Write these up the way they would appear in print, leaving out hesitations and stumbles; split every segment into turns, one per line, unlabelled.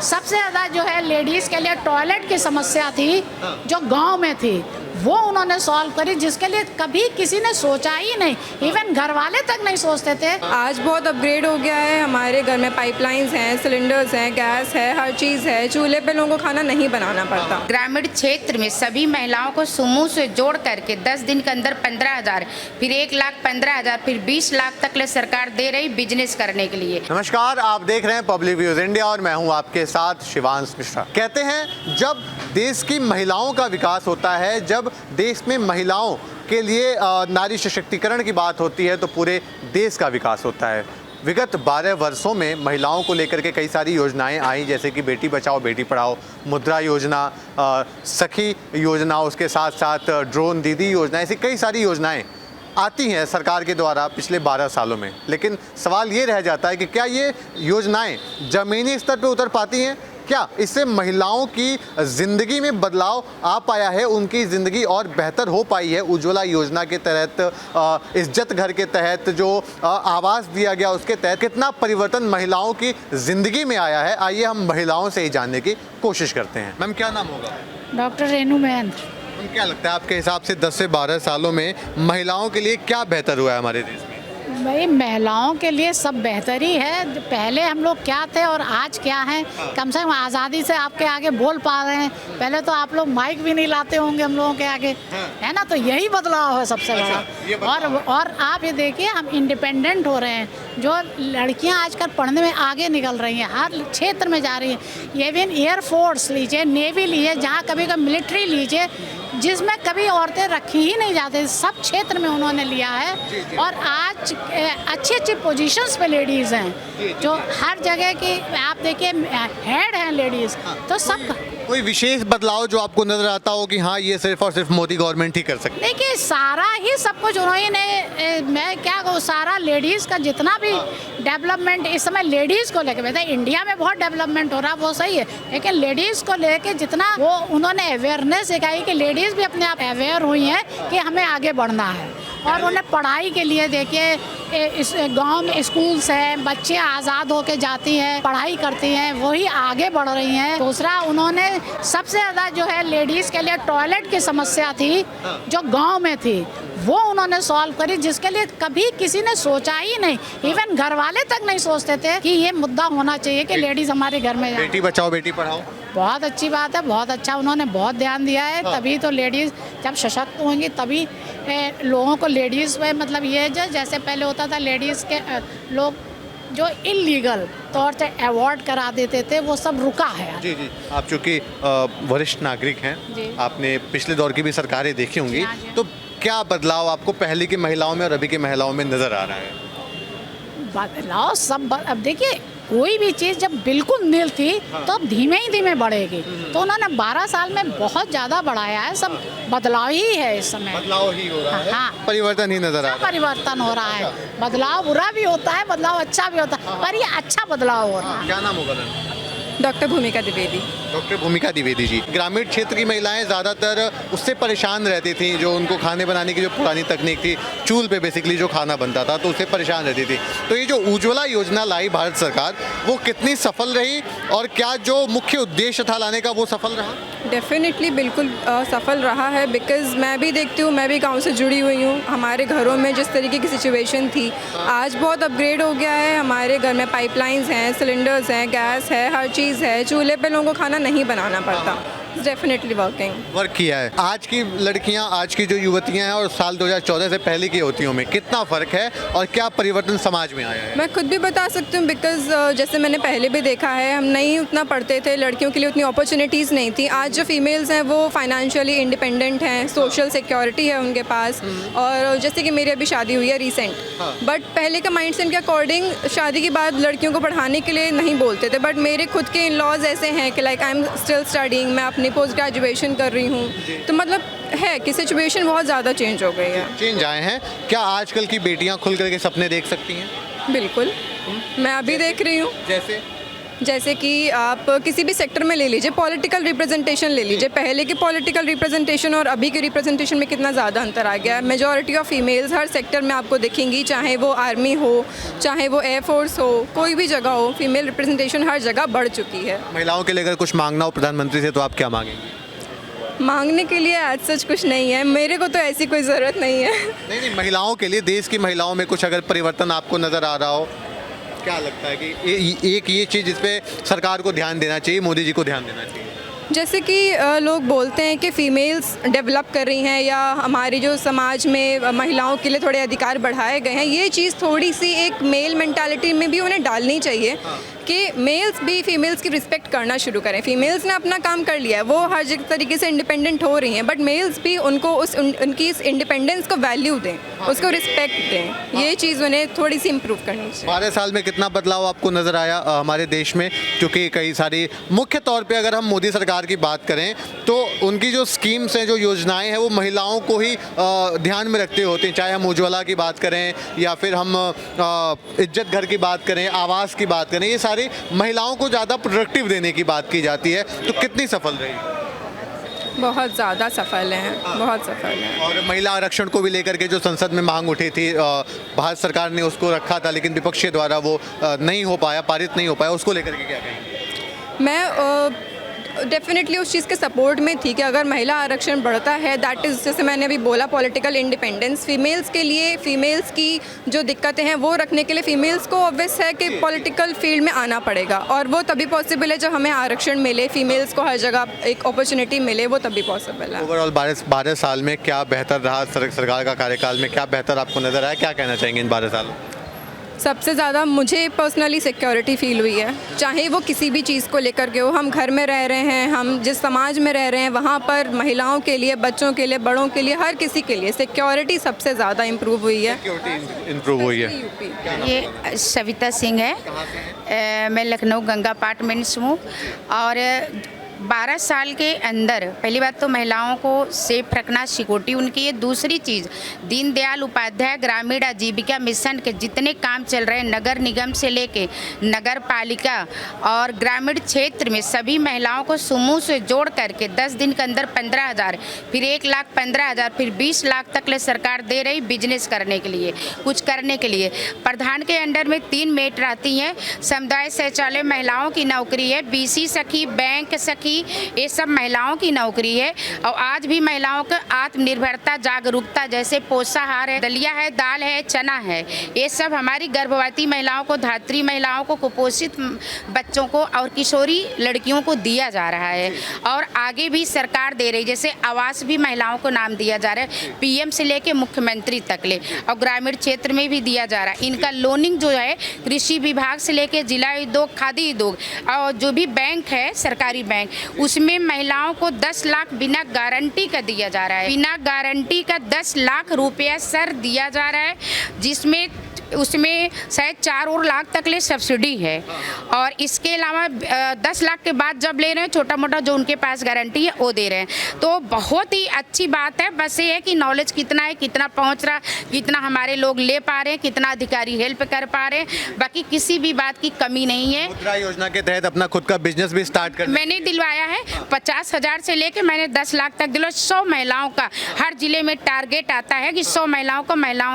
सबसे ज़्यादा जो है लेडीज़ के लिए टॉयलेट की समस्या थी जो गांव में थी, वो उन्होंने सॉल्व करी, जिसके लिए कभी किसी ने सोचा ही नहीं, इवन घर वाले तक नहीं सोचते थे।
आज बहुत अपग्रेड हो गया है। हमारे घर में पाइपलाइंस हैं, सिलेंडर्स हैं, गैस है, हर चीज़ है। चूल्हे पे लोगों को खाना नहीं बनाना पड़ता।
ग्रामीण क्षेत्र में सभी महिलाओं को समूह से जोड़ करके 10 दिन के अंदर 15,000, फिर 1,15,000, फिर 20 लाख तक ले सरकार दे रही बिजनेस करने के लिए।
नमस्कार, आप देख रहे हैं पब्लिक व्यूज इंडिया और मैं हूं आपके साथ शिवांश मिश्रा। कहते हैं जब देश की महिलाओं का विकास होता है, जब देश में महिलाओं के लिए नारी सशक्तिकरण की बात होती है तो पूरे देश का विकास होता है। विगत 12 वर्षों में महिलाओं को लेकर के कई सारी योजनाएं आई, जैसे कि बेटी बचाओ बेटी पढ़ाओ, मुद्रा योजना, सखी योजना, उसके साथ साथ ड्रोन दीदी योजना, ऐसी कई सारी योजनाएं आती हैं सरकार के द्वारा पिछले 12 सालों में। लेकिन सवाल ये रह जाता है कि क्या ये योजनाएं ज़मीनी स्तर पर उतर पाती हैं? क्या इससे महिलाओं की ज़िंदगी में बदलाव आ पाया है, उनकी ज़िंदगी और बेहतर हो पाई है? उज्ज्वला योजना के तहत, इज्जत घर के तहत जो आवास दिया गया उसके तहत कितना परिवर्तन महिलाओं की ज़िंदगी में आया है? आइए हम महिलाओं से ही जानने की कोशिश करते हैं। मैम, क्या नाम होगा?
डॉक्टर रेणु महेंद्र।
क्या लगता है आपके हिसाब से 10 से 12 सालों में महिलाओं के लिए क्या बेहतर हुआ है हमारे देश में?
भाई, महिलाओं के लिए सब बेहतर ही है। पहले हम लोग क्या थे और आज क्या हैं, कम से कम आज़ादी से आपके आगे बोल पा रहे हैं। पहले तो आप लोग माइक भी नहीं लाते होंगे हम लोगों के आगे, है ना? तो यही बदलाव है सबसे बड़ा। और आप ये देखिए, हम इंडिपेंडेंट हो रहे हैं। जो लड़कियां आजकल पढ़ने में आगे निकल रही हैं, हर क्षेत्र में जा रही हैं। इवन एयरफोर्स लीजिए, नेवी लीजिए, जहाँ कभी कभी मिलिट्री लीजिए, जिसमें कभी औरतें रखी ही नहीं जाती, सब क्षेत्र में उन्होंने लिया है। और आज अच्छी अच्छी पोजीशंस पे लेडीज़ हैं, जो हर जगह की आप देखिए हेड हैं लेडीज़। तो सब
कोई विशेष बदलाव जो आपको नजर आता हो कि हाँ, ये सिर्फ और सिर्फ मोदी गवर्नमेंट ही कर सकती है?
देखिए, सारा ही सब कुछ उन्होंने, मैं क्या कहूँ, सारा लेडीज़ का जितना भी डेवलपमेंट इस समय लेडीज़ को लेकर, वैसे इंडिया में बहुत डेवलपमेंट हो रहा है, वो सही है, लेकिन लेडीज़ को लेकर जितना वो उन्होंने अवेयरनेस दिखाई कि लेडीज़ भी अपने आप अवेयर हुई हैं कि हमें आगे बढ़ना है। और उन्हें पढ़ाई के लिए देखिए, इस गांव में स्कूल्स हैं, बच्चे आज़ाद होके जाती हैं, पढ़ाई करती हैं, वही आगे बढ़ रही हैं। दूसरा, उन्होंने सबसे ज़्यादा जो है लेडीज़ के लिए टॉयलेट की समस्या थी जो गांव में थी, वो उन्होंने सॉल्व करी, जिसके लिए कभी किसी ने सोचा ही नहीं, इवन घर वाले तक नहीं सोचते थे कि ये मुद्दा होना चाहिए कि लेडीज़ हमारे घर में जाए।
बेटी बचाओ बेटी पढ़ाओ
बहुत अच्छी बात है, बहुत अच्छा, उन्होंने बहुत ध्यान दिया है। तभी तो लेडीज़ जब सशक्त होंगी तभी लोगों को लेडीज़ में, मतलब ये जैसे पहले होता था, लेडीज़ के लोग जो इलीगल तौर से अवॉर्ड करा देते थे, वो सब रुका है।
जी जी, आप चूँकि वरिष्ठ नागरिक हैं, आपने पिछले दौर की भी सरकारें देखी होंगी, तो क्या बदलाव आपको पहले की महिलाओं में और अभी की महिलाओं में नज़र आ रहा है?
बदलाव सब अब देखिए, कोई भी चीज़ जब बिल्कुल नील थी तो अब धीमे ही धीमे बढ़ेगी। तो उन्होंने 12 साल में बहुत ज़्यादा बढ़ाया है। सब बदलाव ही है इस समय,
बदलाव ही हो रहा है।
हाँ,
परिवर्तन ही नजर आ रहा है।
परिवर्तन हो रहा है। बदलाव बुरा भी होता है, बदलाव अच्छा भी होता है, पर ये अच्छा बदलाव हो रहा है।
क्या नाम होगा?
डॉक्टर भूमिका द्विवेदी।
डॉक्टर भूमिका द्विवेदी जी, ग्रामीण क्षेत्र की महिलाएं ज़्यादातर उससे परेशान रहती थी, जो उनको खाने बनाने की जो पुरानी तकनीक थी, चूल्हे पे बेसिकली जो खाना बनता था, तो उससे परेशान रहती थी। तो ये जो उज्ज्वला योजना लाई भारत सरकार, वो कितनी सफल रही और क्या जो मुख्य उद्देश्य था लाने का वो सफल रहा?
डेफिनेटली बिल्कुल सफल रहा है। बिकॉज़ मैं भी देखती हूँ, मैं भी गांव से जुड़ी हुई हूँ। हमारे घरों में जिस तरीके की सिचुएशन थी, आज बहुत अपग्रेड हो गया है। हमारे घर में पाइपलाइंस हैं, सिलेंडर्स हैं, गैस है, हर चीज़ है। चूल्हे पे लोगों को खाना नहीं बनाना पड़ता। डेफिनेटली वर्क
किया है। आज की लड़कियां, आज की जो युवतियां हैं और साल 2014 से पहले की युवतियों में कितना फ़र्क है और क्या परिवर्तन समाज में आया है?
मैं खुद भी बता सकती हूँ। बिकॉज़ जैसे मैंने पहले भी देखा है, हम नहीं उतना पढ़ते थे, लड़कियों के लिए उतनी अपॉर्चुनिटीज़ नहीं थी। आज जो फीमेल्स हैं वो फाइनेंशियली इंडिपेंडेंट हैं, सोशल सिक्योरिटी है उनके पास। और जैसे कि मेरी अभी शादी हुई है रिसेंट, बट पहले का माइंडसेट के अकॉर्डिंग शादी के बाद लड़कियों को पढ़ाने के लिए नहीं बोलते थे। बट मेरे खुद के इन लॉज ऐसे हैं कि like I am still studying, मैं अपनी पोस्ट ग्रेजुएशन कर रही हूँ। तो मतलब है कि सिचुएशन बहुत ज़्यादा चेंज हो गई है।
चेंज आए हैं। क्या आजकल की बेटियां खुल करके सपने देख सकती हैं?
बिल्कुल, मैं अभी देख रही हूँ।
जैसे
जैसे कि आप किसी भी सेक्टर में ले लीजिए, पॉलिटिकल रिप्रेजेंटेशन ले लीजिए, पहले की पॉलिटिकल रिप्रेजेंटेशन और अभी के रिप्रेजेंटेशन में कितना ज़्यादा अंतर आ गया है। Majority of females her sector में आपको दिखेंगी, चाहे वो आर्मी हो, चाहे वो एयरफोर्स हो, कोई भी जगह हो, फीमेल रिप्रेजेंटेशन हर जगह बढ़ चुकी है।
महिलाओं के लिए अगर कुछ मांगना हो प्रधानमंत्री से तो आप क्या मांगेंगे?
मांगने के लिए आज सच कुछ नहीं है, मेरे को तो ऐसी कोई ज़रूरत नहीं है।
नहीं नहीं, महिलाओं के लिए, देश की महिलाओं में कुछ अगर परिवर्तन आपको नज़र आ रहा हो, क्या लगता है कि एक ये चीज़ जिस पे सरकार को ध्यान देना चाहिए, मोदी जी को ध्यान देना चाहिए?
जैसे कि लोग बोलते हैं कि फ़ीमेल्स डेवलप कर रही हैं या हमारी जो समाज में महिलाओं के लिए थोड़े अधिकार बढ़ाए गए हैं, ये चीज़ थोड़ी सी एक मेल मेंटालिटी में भी उन्हें डालनी चाहिए कि मेल्स भी फीमेल्स की रिस्पेक्ट करना शुरू करें। फीमेल्स ने अपना काम कर लिया है, वो हर तरीके से इंडिपेंडेंट हो रही हैं, बट मेल्स भी उनको उनकी इस इंडिपेंडेंस को वैल्यू दें, उसको रिस्पेक्ट दें। ये चीज़ उन्हें थोड़ी सी इम्प्रूव करनी चाहिए।
12 साल में कितना बदलाव आपको नज़र आया हमारे देश में? क्योंकि कई सारी, मुख्य तौर पे अगर हम मोदी सरकार की बात करें तो उनकी जो स्कीम्स हैं, जो योजनाएं हैं, वो महिलाओं को ही ध्यान में रखते होते हैं। चाहे हम उज्ज्वला की बात करें या फिर हम इज्जत घर की बात करें, आवास की बात करें, ये सारी महिलाओं को ज़्यादा प्रोडक्टिव देने की बात की जाती है। तो कितनी सफल रही?
बहुत ज़्यादा सफल हैं, बहुत सफल हैं।
और महिला आरक्षण को भी लेकर के जो संसद में मांग उठी थी, भारत सरकार ने उसको रखा था, लेकिन विपक्ष के द्वारा वो नहीं हो पाया, पारित नहीं हो पाया। उसको लेकर के क्या कहेंगे?
मैं डेफिनेटली उस चीज़ के सपोर्ट में थी कि अगर महिला आरक्षण बढ़ता है, दैट इज़, जैसे मैंने अभी बोला, पॉलिटिकल इंडिपेंडेंस। फीमेल्स के लिए, फीमेल्स की जो दिक्कतें हैं वो रखने के लिए फ़ीमेल्स को ऑब्वियस है कि पॉलिटिकल फील्ड में आना पड़ेगा, और वो तभी पॉसिबल है जब हमें आरक्षण मिले, फीमेल्स को हर जगह एक अपॉर्चुनिटी मिले, वो तभी पॉसिबल है।
ओवरऑल 12 साल में क्या बेहतर रहा? सरकार का कार्यकाल में क्या बेहतर आपको नज़र आया? क्या कहना चाहेंगे इन 12 सालों?
सबसे ज़्यादा मुझे पर्सनली सिक्योरिटी फील हुई है, चाहे वो किसी भी चीज़ को लेकर के हो। हम घर में रह रहे हैं, हम जिस समाज में रह रहे हैं, वहाँ पर महिलाओं के लिए, बच्चों के लिए, बड़ों के लिए, हर किसी के लिए सिक्योरिटी सबसे ज़्यादा इम्प्रूव हुई है।
इम्प्रूव हुई है।
ये सविता सिंह है, मैं लखनऊ गंगा अपार्टमेंट्स हूँ। और 12 साल के अंदर पहली बात तो महिलाओं को सेफ रखना सिक्योरिटी उनकी है। दूसरी चीज़, दीनदयाल उपाध्याय ग्रामीण आजीविका मिशन के जितने काम चल रहे हैं, नगर निगम से लेके नगर पालिका और ग्रामीण क्षेत्र में सभी महिलाओं को समूह से जोड़ करके 10 दिन के अंदर 15,000, फिर 1,15,000, फिर 20 लाख तक ले सरकार दे रही बिजनेस करने के लिए, कुछ करने के लिए। प्रधान के अंडर में 3 मेट आती हैं। समुदाय शौचालय महिलाओं की नौकरी है, BC सखी, बैंक सखी, ये सब महिलाओं की नौकरी है। और आज भी महिलाओं को आत्मनिर्भरता, जागरूकता, जैसे पोषाहार है, दलिया है, दाल है, चना है, ये सब हमारी गर्भवती महिलाओं को, धात्री महिलाओं को, कुपोषित बच्चों को और किशोरी लड़कियों को दिया जा रहा है। और आगे भी सरकार दे रही, जैसे आवास भी महिलाओं को नाम दिया जा रहा है, PM से लेके मुख्यमंत्री तक ले, और ग्रामीण क्षेत्र में भी दिया जा रहा है। इनका लोनिंग जो है कृषि विभाग से लेके जिला उद्योग, खादी उद्योग, और जो भी बैंक है, सरकारी बैंक, उसमें महिलाओं को 10 लाख बिना गारंटी का दिया जा रहा है। बिना गारंटी का 10 लाख रुपया सर दिया जा रहा है, जिसमें उसमें शायद 4 और लाख तक ले सब्सिडी है। और इसके अलावा 10 लाख के बाद जब ले रहे हैं, छोटा मोटा जो उनके पास गारंटी है वो दे रहे हैं। तो बहुत ही अच्छी बात है। बस ये है कि नॉलेज कितना है, कितना पहुंच रहा, कितना हमारे लोग ले पा रहे हैं, कितना अधिकारी हेल्प कर पा रहे हैं, बाकी किसी भी बात की कमी नहीं है।
मुद्रा योजना के तहत अपना खुद का बिजनेस भी स्टार्ट कर
मैंने दिलवाया है। 50,000 से लेके मैंने 10 लाख तक दिलवा। 100 महिलाओं का हर जिले में टारगेट आता है कि 100 महिलाओं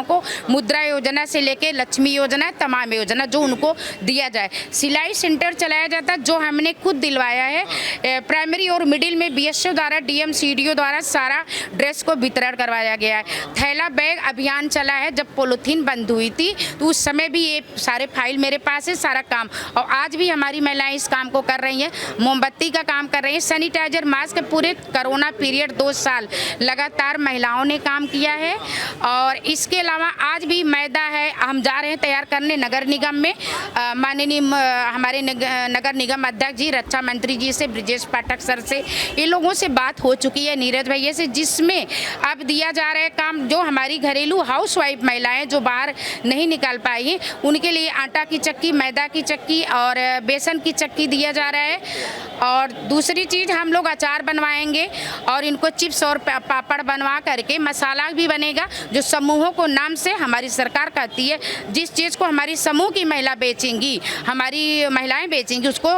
को मुद्रा योजना से लेके लक्ष्मी योजना, तमाम योजना जो उनको दिया जाए। सिलाई सेंटर चलाया जाता है जो हमने खुद दिलवाया है। प्राइमरी और मिडिल में BSO द्वारा, DM CDO द्वारा सारा ड्रेस को वितरण करवाया गया है। थैला बैग अभियान चला है। जब पॉलीथीन बंद हुई थी तो उस समय भी ये सारे फाइल मेरे पास है, सारा काम। और आज भी हमारी महिलाएं इस काम को कर रही हैं। मोमबत्ती का काम कर रही हैं, सैनिटाइजर, मास्क, पूरे कोरोना पीरियड 2 साल लगातार महिलाओं ने काम किया है। और इसके अलावा आज भी मैदा है, हम जा रहे हैं तैयार करने नगर निगम में। माननीय हमारे नगर निगम अध्यक्ष जी, रक्षा मंत्री जी से, ब्रिजेश पाठक सर से, ये लोगों से बात हो चुकी है, नीरज भैया से, जिसमें अब दिया जा रहा है काम। जो हमारी घरेलू हाउसवाइफ महिलाएं जो बाहर नहीं निकाल पाई हैं, उनके लिए आटा की चक्की, मैदा की चक्की और बेसन की चक्की दिया जा रहा है। और दूसरी चीज़, हम लोग अचार बनवाएंगे और इनको चिप्स और पापड़ बनवा करके मसाला भी बनेगा, जो समूहों को नाम से हमारी सरकार कहती है जिस चीज़ को हमारी समूह की महिला बेचेंगी, हमारी महिलाएं बेचेंगी, उसको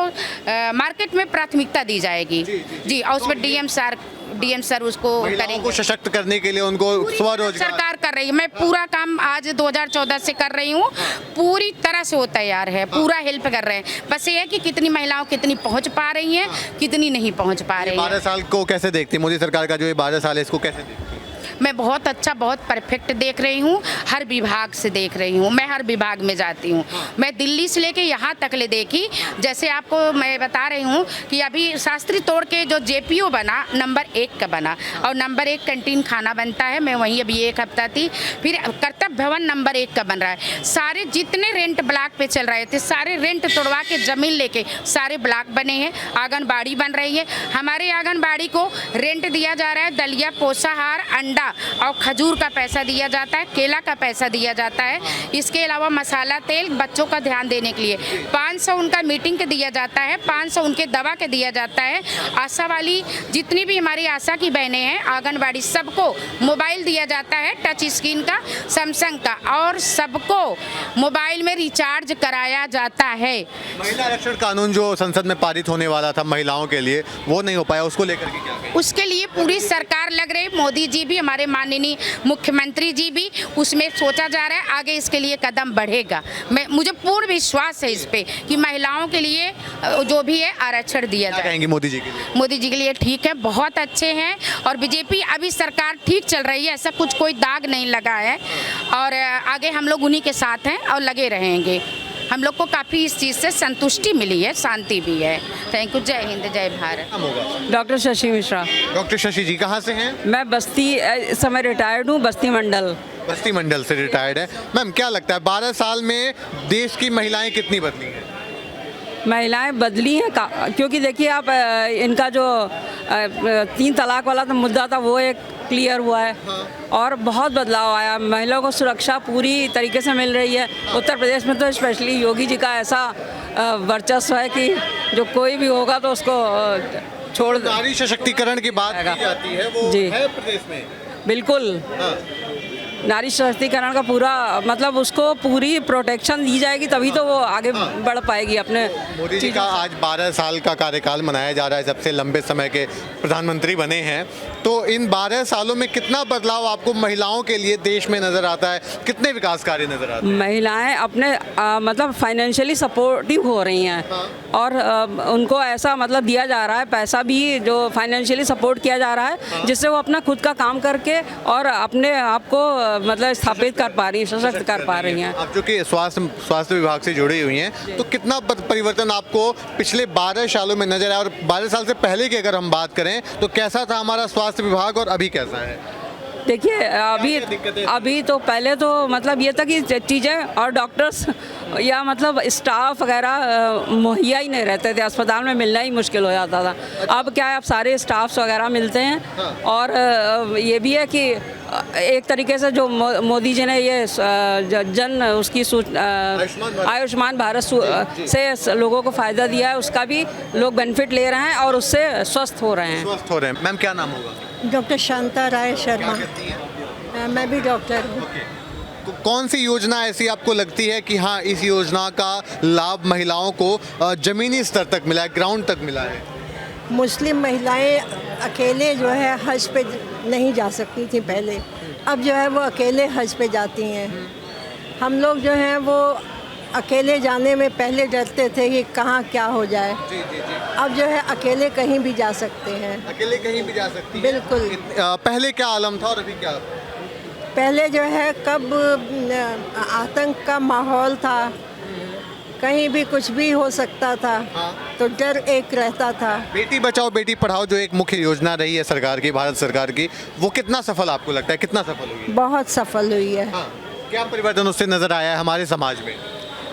मार्केट में प्राथमिकता दी जाएगी। जी, और उसमें डीएम सर उसको
महिलाओं
करेंगे।
को सशक्त करने के लिए उनको स्वरोजगार
सरकार कर रही है। मैं पूरा काम आज 2014 से कर रही हूँ, पूरी तरह से वो तैयार है, पूरा हेल्प कर रहे हैं। बस ये है कि कितनी महिलाओं कितनी पहुँच पा रही हैं, कितनी नहीं पहुँच पा रही हैं।
12 साल को कैसे देखती हैं? मोदी सरकार का जो ये 12 साल है इसको कैसे देखती हैं?
मैं बहुत अच्छा, बहुत परफेक्ट देख रही हूँ, हर विभाग से देख रही हूँ। मैं हर विभाग में जाती हूँ, मैं दिल्ली से लेके यहाँ तक ले देखी। जैसे आपको मैं बता रही हूँ कि अभी शास्त्री तोड़ के जो जेपीओ बना, नंबर 1 का बना, और नंबर 1 कैंटीन खाना बनता है। मैं वहीं अभी 1 हफ्ता थी। फिर कर्तव्य भवन नंबर 1 का बन रहा है। सारे जितने रेंट ब्लॉक पे चल रहे थे, सारे रेंट तोड़वा के ज़मीन लेके सारे ब्लॉक बने हैं। आंगनबाड़ी बन रही है। हमारे आंगनबाड़ी को रेंट दिया जा रहा है, दलिया, पोषाहार, अंडा और खजूर का पैसा दिया जाता है, केला का पैसा दिया जाता है। इसके अलावा मसाला तेल बच्चों का ध्यान देने के लिए 500 उनका मीटिंग के दिया जाता है, 500 उनके दवा के दिया जाता है। आशा वाली जितनी भी हमारी आशा की बहनें हैं, आंगनबाड़ी, सबको मोबाइल दिया जाता है, टच स्क्रीन का, सैमसंग का, और सबको मोबाइल में रिचार्ज कराया जाता है।
महिला आरक्षण कानून जो संसद में पारित होने वाला था महिलाओं के लिए, वो नहीं हो पाया, उसको लेकर के क्या कहें?
उसके लिए पूरी सरकार लग रही, मोदी जी भी, हमारे माननीय मुख्यमंत्री जी भी, उसमें सोचा जा रहा है आगे इसके लिए कदम बढ़ेगा। मुझे पूर्ण विश्वास है इस पे कि महिलाओं के लिए जो भी है आरक्षण दिया
क्या
जाए।
कहेंगी मोदी जी के लिए?
मोदी जी के लिए ठीक है, बहुत अच्छे हैं। और बीजेपी अभी सरकार ठीक चल रही है, ऐसा कुछ कोई दाग नहीं लगा है। और आगे हम लोग उन्हीं के साथ हैं और लगे रहेंगे। हम लोग को काफ़ी इस चीज़ से संतुष्टि मिली है, शांति भी है। Thank you. जय हिंद, जय भारत।
नाम होगा?
डॉक्टर शशि मिश्रा।
डॉक्टर शशि जी कहाँ से हैं?
मैं बस्ती, इस समय रिटायर्ड हूँ, बस्ती मंडल।
बस्ती मंडल से रिटायर्ड है। मैम क्या लगता है 12 साल में देश की महिलाएं कितनी बदली हैं?
महिलाएं बदली हैं क्योंकि देखिए आप, इनका जो 3 तलाक वाला तो मुद्दा था वो एक क्लियर हुआ है। और बहुत बदलाव आया, महिलाओं को सुरक्षा पूरी तरीके से मिल रही है। उत्तर प्रदेश में तो स्पेशली योगी जी का ऐसा वर्चस्व है कि जो कोई भी होगा तो उसको छोड़
नारी सशक्तिकरण की बात की जाती है, वो
जी।
है प्रदेश में?
बिल्कुल। नारी सशक्तिकरण का पूरा मतलब उसको पूरी प्रोटेक्शन दी जाएगी, तभी तो वो आगे बढ़ पाएगी अपने।
मोदी जी का आज 12 साल का कार्यकाल मनाया जा रहा है, सबसे लंबे समय के प्रधानमंत्री बने हैं। तो इन 12 सालों में कितना बदलाव आपको महिलाओं के लिए देश में नजर आता है? कितने विकास कार्य नजर आते हैं?
महिलाएं अपने मतलब फाइनेंशियली सपोर्टिव हो रही हैं। और उनको ऐसा मतलब दिया जा रहा है, पैसा भी जो फाइनेंशियली सपोर्ट किया जा रहा है, जिससे वो अपना खुद का काम करके और अपने आप को मतलब स्थापित कर पा रही हैं, सशक्त कर पा रही हैं।
आप जो कि स्वास्थ्य विभाग से जुड़ी हुई हैं, तो कितना परिवर्तन आपको पिछले 12 सालों में नजर आया? और 12 साल से पहले की अगर हम बात करें तो कैसा था हमारा स्वास्थ्य विभाग और अभी कैसा है?
देखिए अभी तो पहले तो मतलब ये था कि चीज़ें और डॉक्टर्स या मतलब स्टाफ वगैरह मुहैया ही नहीं रहते थे, अस्पताल में मिलना ही मुश्किल हो जाता था। अब क्या है, अब सारे स्टाफ्स वगैरह मिलते हैं। और ये भी है कि एक तरीके से जो मोदी जी ने ये जन उसकी आयुष्मान भारत से लोगों को फ़ायदा दिया है, उसका भी लोग बेनिफिट ले रहे हैं और उससे स्वस्थ हो रहे हैं।
मैम क्या नाम होगा?
डॉक्टर शांता राय शर्मा। मैं भी डॉक्टर हूँ।
तो कौन सी योजना ऐसी आपको लगती है कि हाँ, इस योजना का लाभ महिलाओं को जमीनी स्तर तक मिला है, ग्राउंड तक मिला है?
मुस्लिम महिलाएं अकेले जो है हज पे नहीं जा सकती थी पहले, अब जो है वो अकेले हज पे जाती हैं। हम लोग जो हैं वो अकेले जाने में पहले डरते थे कि कहाँ क्या हो जाए।
जी।
अब जो है अकेले कहीं भी जा सकते हैं।
अकेले कहीं भी जा सकती है?
बिल्कुल।
पहले क्या आलम था और अभी क्या?
पहले जो है कब आतंक का माहौल था, कहीं भी कुछ भी हो सकता था। तो डर एक रहता था।
बेटी बचाओ बेटी पढ़ाओ जो एक मुख्य योजना रही है सरकार की, भारत सरकार की, वो कितना सफल आपको लगता है? कितना सफल हुई?
बहुत सफल हुई है।
क्या परिवर्तन उससे नजर आया है हमारे समाज में?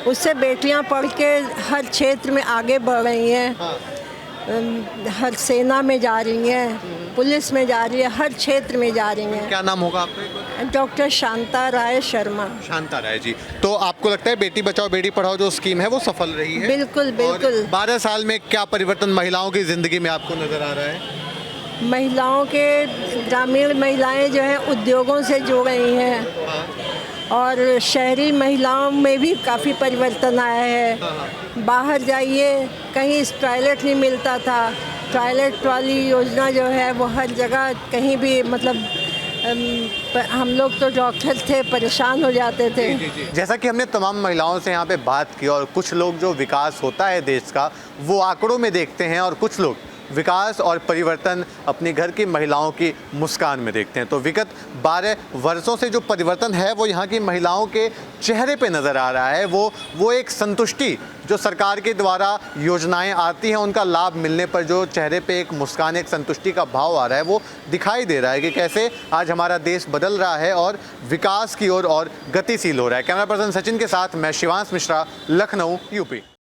उससे बेटियां पढ़ के हर क्षेत्र में आगे बढ़ रही हैं। हर सेना में जा रही हैं, पुलिस में जा रही है, हर क्षेत्र में जा रही हैं।
क्या नाम होगा आपका?
डॉक्टर शांता राय शर्मा।
शांता राय जी। तो आपको लगता है बेटी बचाओ बेटी पढ़ाओ जो स्कीम है वो सफल रही है?
बिल्कुल बिल्कुल।
12 साल में क्या परिवर्तन महिलाओं की जिंदगी में आपको नजर आ रहा है?
महिलाओं के, ग्रामीण महिलाएं जो हैं उद्योगों से जुड़ रही हैं। और शहरी महिलाओं में भी काफ़ी परिवर्तन आया है। बाहर जाइए कहीं टॉयलेट नहीं मिलता था, टॉयलेट वाली योजना जो है वो हर जगह कहीं भी मतलब हम लोग तो डॉक्टर थे, परेशान हो जाते थे।
जैसा कि हमने तमाम महिलाओं से यहाँ पे बात की और कुछ लोग जो विकास होता है देश का वो आंकड़ों में देखते हैं और कुछ लोग विकास और परिवर्तन अपने घर की महिलाओं की मुस्कान में देखते हैं। तो विगत 12 वर्षों से जो परिवर्तन है वो यहाँ की महिलाओं के चेहरे पे नज़र आ रहा है। वो एक संतुष्टि जो सरकार के द्वारा योजनाएं आती हैं उनका लाभ मिलने पर जो चेहरे पे एक मुस्कान, एक संतुष्टि का भाव आ रहा है वो दिखाई दे रहा है कि कैसे आज हमारा देश बदल रहा है और विकास की ओर और गतिशील हो रहा है। कैमरा पर्सन सचिन के साथ मैं शिवांश मिश्रा, लखनऊ, यूपी।